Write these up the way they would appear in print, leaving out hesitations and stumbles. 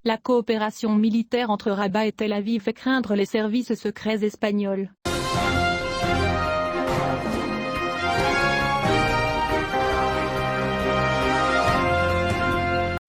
La coopération militaire entre Rabat et Tel Aviv fait craindre les services secrets espagnols.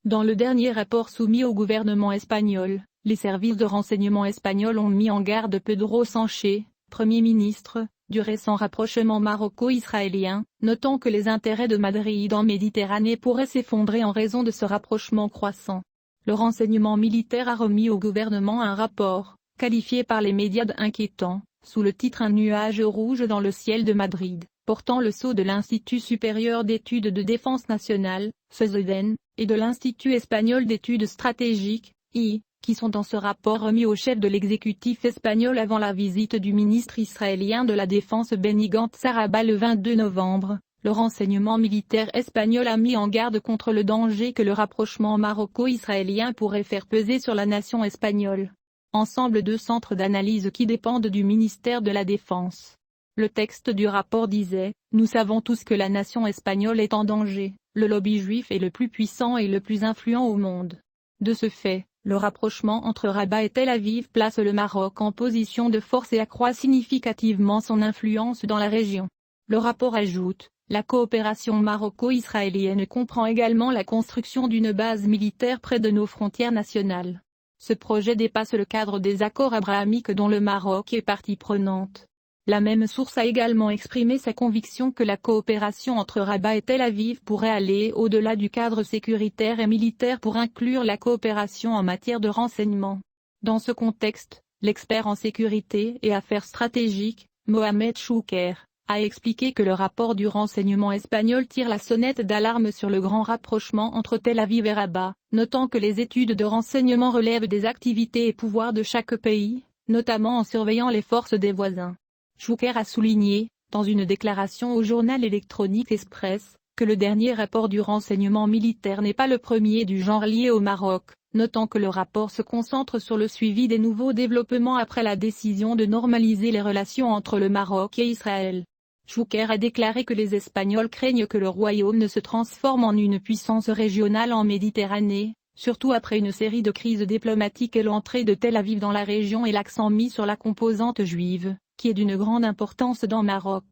Dans le dernier rapport soumis au gouvernement espagnol, les services de renseignement espagnols ont mis en garde Pedro Sánchez, Premier ministre, du récent rapprochement maroco-israélien, notant que les intérêts de Madrid en Méditerranée pourraient s'effondrer en raison de ce rapprochement croissant. Le renseignement militaire a remis au gouvernement un rapport, qualifié par les médias d'inquiétant, sous le titre Un nuage rouge dans le ciel de Madrid, portant le sceau de l'Institut supérieur d'études de défense nationale, CESEDEN, et de l'Institut espagnol d'études stratégiques, I, qui sont dans ce rapport remis au chef de l'exécutif espagnol avant la visite du ministre israélien de la Défense Benny Gantz à Rabat le 22 novembre. Le renseignement militaire espagnol a mis en garde contre le danger que le rapprochement maroco-israélien pourrait faire peser sur la nation espagnole. Ensemble de centres d'analyse qui dépendent du ministère de la Défense. Le texte du rapport disait « Nous savons tous que la nation espagnole est en danger, le lobby juif est le plus puissant et le plus influent au monde. De ce fait, le rapprochement entre Rabat et Tel Aviv place le Maroc en position de force et accroît significativement son influence dans la région. » Le rapport ajoute la coopération maroco-israélienne comprend également la construction d'une base militaire près de nos frontières nationales. Ce projet dépasse le cadre des accords abrahamiques dont le Maroc est partie prenante. La même source a également exprimé sa conviction que la coopération entre Rabat et Tel Aviv pourrait aller au-delà du cadre sécuritaire et militaire pour inclure la coopération en matière de renseignement. Dans ce contexte, l'expert en sécurité et affaires stratégiques, Mohamed Choucair, a expliqué que le rapport du renseignement espagnol tire la sonnette d'alarme sur le grand rapprochement entre Tel Aviv et Rabat, notant que les études de renseignement relèvent des activités et pouvoirs de chaque pays, notamment en surveillant les forces des voisins. Choucair a souligné, dans une déclaration au journal électronique Express, que le dernier rapport du renseignement militaire n'est pas le premier du genre lié au Maroc, notant que le rapport se concentre sur le suivi des nouveaux développements après la décision de normaliser les relations entre le Maroc et Israël. Choucair a déclaré que les Espagnols craignent que le royaume ne se transforme en une puissance régionale en Méditerranée, surtout après une série de crises diplomatiques et l'entrée de Tel Aviv dans la région et l'accent mis sur la composante juive, qui est d'une grande importance dans le Maroc.